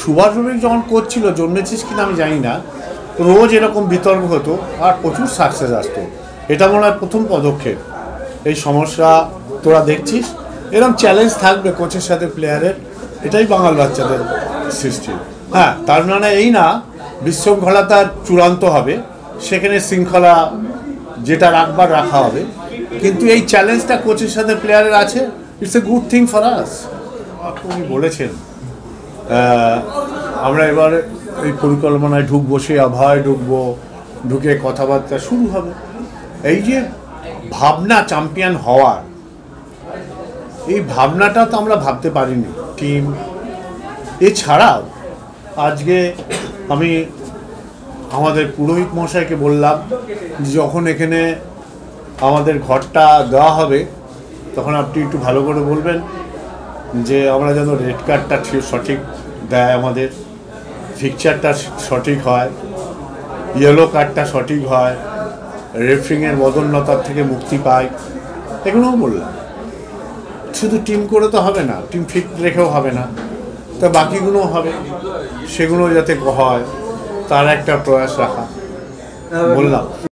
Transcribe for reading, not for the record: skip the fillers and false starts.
সুভাষ ভৌমিক যখন কোচ ছিল, জন্মেছিস কিনা আমি জানি না, রোজ এরকম বিতর্ক হতো আর প্রচুর সাকসেস আসতো। এটা মনে হয় প্রথম পদক্ষেপ। এই সমস্যা তোরা দেখছিস, এরকম চ্যালেঞ্জ থাকবে কোচের সাথে প্লেয়ারের, এটাই বাঙাল বাচ্চাদের সৃষ্টি। হ্যাঁ, তার মানে এই না বিশৃঙ্খলা তার চূড়ান্ত হবে, সেখানে শৃঙ্খলা যেটা রাখবার রাখা হবে, কিন্তু এই চ্যালেঞ্জটা কোচের সাথে প্লেয়ারের আছে, it's a good thing for us. উনি বলেছেন আমরা এবার এই পরিকল্পনায় ঢুকবো, সে আবহাওয়ায় ঢুকবো, ঢুকে কথাবার্তা শুরু হবে। এই যে ভাবনা চ্যাম্পিয়ন হওয়ার, এই ভাবনাটা তো আমরা ভাবতে পারিনি টিম। এছাড়াও আজকে আমি আমাদের পুরোহিত মশাইকে বললাম, যখন এখানে আমাদের ঘরটা দেওয়া হবে তখন আপনি একটু ভালো করে বলবেন যে আমরা যেন রেড কার্ডটা সঠিক দেয়, আমাদের ফিকচারটা সঠিক হয়, ইয়েলো কার্ডটা সঠিক হয়, রেফারিংয়ের বদন্যতার থেকে মুক্তি পায়, এগুলোও বললাম। শুধু টিম করে তো হবে না, টিম ফিট রেখেও হবে না, তা বাকিগুলোও হবে, সেগুলো যাতে হয় তার একটা প্রয়াস রাখা বললাম।